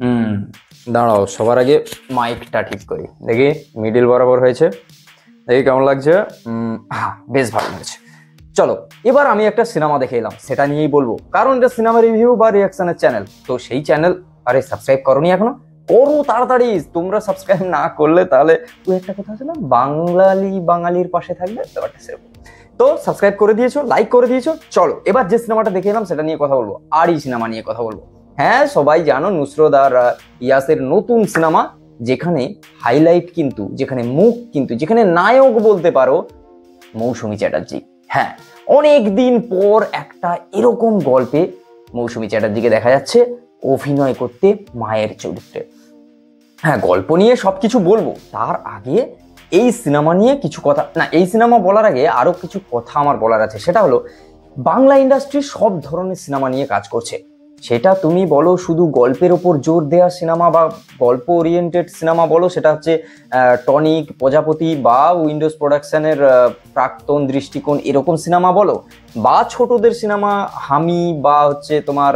হুম, দাঁড়াও, সবার আগে মাইকটা ঠিক করি, দেখি মিডিল বরাবর হয়েছে, দেখি কেমন লাগছে। বেশ ভালো লাগছে। চলো, এবার আমি একটা সিনেমা দেখে এলাম, সেটা নিয়েই বলবো, কারণ এটা সিনেমা রিভিউ বা রিয়াকশনের চ্যানেল। তো সেই চ্যানেল, আরে সাবস্ক্রাইব করোনি এখনো? করো তাড়াতাড়ি। তোমরা সাবস্ক্রাইব না করলে তাহলে ওই একটা কথা আছে না, বাঙালির পাশে থাকবে, ব্যাপারটা সেরকম। তো সাবস্ক্রাইব করে দিয়েছো, লাইক করে দিয়েছো। চলো এবার যে সিনেমাটা দেখে এলাম সেটা নিয়ে কথা বলবো, আরই সিনেমা নিয়ে কথা বলবো। হ্যাঁ, সবাই জানো নুসরত আর ইয়াসের নতুন সিনেমা, যেখানে হাইলাইট কিন্তু, যেখানে মুখ কিন্তু, যেখানে নায়ক বলতে পারো মৌসুমী চ্যাটার্জি। হ্যাঁ, অনেক দিন পর একটা এরকম গল্পে মৌসুমী চ্যাটার্জিকে দেখা যাচ্ছে অভিনয় করতে মায়ের চরিত্রে। হ্যাঁ, গল্প নিয়ে সবকিছু বলবো, তার আগে এই সিনেমা নিয়ে কিছু কথা, না এই সিনেমা বলার আগে আরো কিছু কথা আমার বলার আছে। সেটা হলো, বাংলা ইন্ডাস্ট্রি সব ধরনের সিনেমা নিয়ে কাজ করছে। সেটা তুমি বলো শুধু গল্পের ওপর জোর দেওয়া সিনেমা বা গল্প ওরিয়েন্টেড সিনেমা বলো, সেটা হচ্ছে টনিক, প্রজাপতি বা উইন্ডোজ প্রোডাকশনের প্রাক্তন দৃষ্টিকোণ এরকম সিনেমা বলো, বা ছোটদের সিনেমা হামি বা হচ্ছে তোমার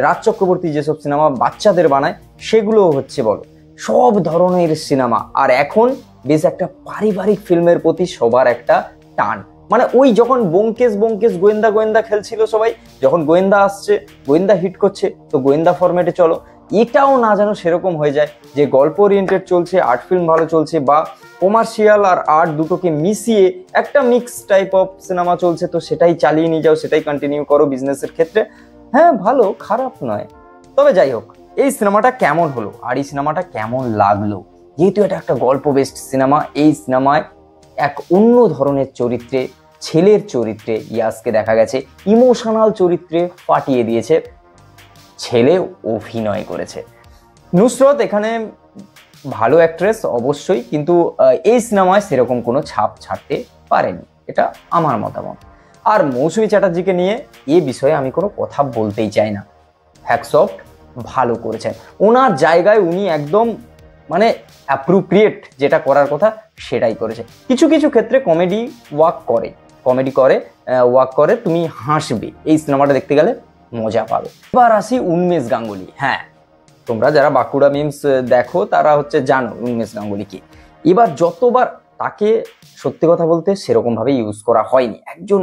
রাজ চক্রবর্তী যেসব সিনেমা বাচ্চাদের বানায় সেগুলো হচ্ছে বলো, সব ধরনের সিনেমা। আর এখন বেশ একটা পারিবারিক ফিল্মের প্রতি সবার একটা টান। মানে ওই যখন ব্যোমকেশ ব্যোমকেশ গোয়েন্দা গোয়েন্দা খেলছিল সবাই, যখন গোয়েন্দা আসছে, গোয়েন্দা হিট করছে, তো গোয়েন্দা ফরম্যাটে চলো। এটাও না যেন সেরকম হয়ে যায় যে গল্প ওরিয়েন্টেড চলছে, আর্ট ফিল্ম ভালো চলছে, বা কমার্শিয়াল আর আর্ট দুটোকে মিশিয়ে একটা মিক্স টাইপ অফ সিনেমা চলছে, তো সেটাই চালিয়ে নিয়ে যাও, সেটাই কন্টিনিউ করো বিজনেসের ক্ষেত্রে। হ্যাঁ, ভালো, খারাপ নয়। তবে যাই হোক, এই সিনেমাটা কেমন হলো আর এই সিনেমাটা কেমন লাগলো, যেহেতু এটা একটা গল্প বেসড সিনেমা, এই সিনেমায় এক অন্য ধরনের চরিত্রে, ছেলের চরিত্রে ইয়াসকে দেখা গেছে ইমোশনাল চরিত্রে ফাটিয়ে দিয়েছে, ছেলে অভিনয় করেছে। নুসরত এখানে ভালো অ্যাক্ট্রেস অবশ্যই, কিন্তু এই সিনেমায় সেরকম কোনো ছাপ ছাড়তে পারেনি, এটা আমার মতামত। আর মৌসুমী চ্যাটার্জিকে নিয়ে এ বিষয়ে আমি কোনো কথা বলতেই চাই না। হ্যাটস ভালো করেছেন, ওনার জায়গায় উনি একদম মানে অ্যাপ্রোপ্রিয়েট, যেটা করার কথা সেটাই করেছে। কিছু কিছু ক্ষেত্রে কমেডি ওয়ার্ক করে, ওয়ার্ক করে, তুমি হাসবে এই সিনেমাটা দেখতে গেলে, মজা পাবে। এবার আসি উন্মেষ গাঙ্গুলি। হ্যাঁ, তোমরা যারা বাঁকুড়া মিমস দেখো তারা হচ্ছে জানো উন্মেষ গাঙ্গুলি কি। এবার যতবার তাকে, সত্যি কথা বলতে সেরকম ভাবে ইউজ করা হয়নি। একজন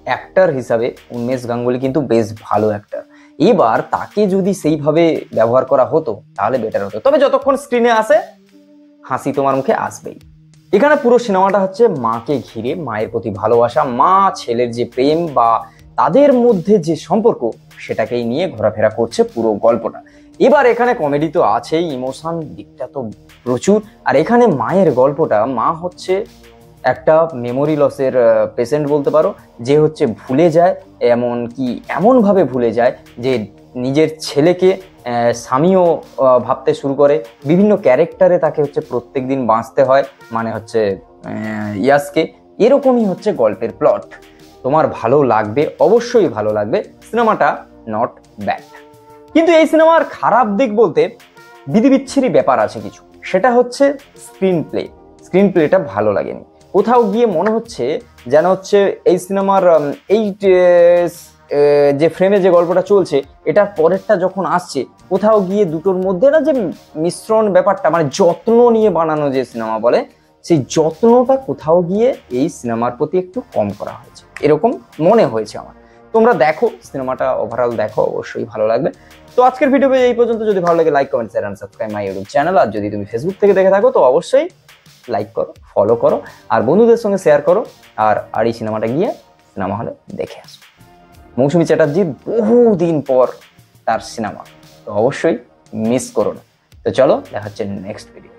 অ্যাক্টর হিসাবে উন্মেষ গাঙ্গুলি কিন্তু বেশ ভালো অ্যাক্টর। এবার তাকে যদি সেইভাবে ব্যবহার করা হতো তাহলে বেটার হতো। তবে যতক্ষণ স্ক্রিনে আসে হাসি তোমার মুখে আসবেই। এখানে পুরো সিনেমাটা হচ্ছে মাকে ঘিরে, মায়ের প্রতি ভালোবাসা, মা ছেলের যে প্রেম বা তাদের মধ্যে যে সম্পর্ক, সেটাকেই নিয়ে ঘোরাফেরা করছে পুরো গল্পটা। এবার এখানে কমেডি তো আছেই, ইমোশন দিকটা তো প্রচুর। আর এখানে মায়ের গল্পটা, মা হচ্ছে একটা মেমোরি লসের পেশেন্ট বলতে পারো, যে হচ্ছে ভুলে যায়, এমন ভাবে ভুলে যায় যে নিজের ছেলেকে স্বামীও ভাবতে শুরু করে। বিভিন্ন ক্যারেক্টারে তাকে হচ্ছে প্রত্যেকদিন বাঁচতে হয়, মানে হচ্ছে ইয়াসকে। এরকমই হচ্ছে গল্পের প্লট। তোমার ভালো লাগবে, অবশ্যই ভালো লাগবে, সিনেমাটা নট ব্যাড। কিন্তু এই সিনেমার খারাপ দিক বলতে বিধিবিচ্ছিরি ব্যাপার আছে কিছু। সেটা হচ্ছে স্ক্রিন প্লেটা ভালো লাগেনি। কোথাও গিয়ে মনে হচ্ছে যেন হচ্ছে এই সিনেমার এই যে ফ্রেমে যে গল্পটা চলছে, এটার পরেরটা যখন আসছে, কোথাও গিয়ে দুটোর মধ্যে না যে মিশ্রণ ব্যাপারটা, মানে যত্ন নিয়ে বানানো যে সিনেমা বলে, সেই যত্নটা কোথাও গিয়ে এই সিনেমার প্রতি একটু কম করা হয়েছে, এরকম মনে হয়েছে আমার। তোমরা দেখো সিনেমাটা, ওভারঅল দেখো, অবশ্যই ভালো লাগবে। তো আজকের ভিডিও এই পর্যন্ত। যদি ভালো লাগে like, comment, share and subscribe my YouTube channel. আর যদি তুমি ফেসবুক থেকে দেখে থাকো তো অবশ্যই লাইক করো, ফলো করো, আর বন্ধুদের সঙ্গে শেয়ার করো। আর এই সিনেমাটা গিয়ে সিনেমা হলে দেখে আসো। মৌসুমী চ্যাটার্জির বহুদিন পর তার সিনেমা, তো অবশ্যই মিস করো না। তো চলো, দেখা হচ্ছে নেক্সট ভিডিও।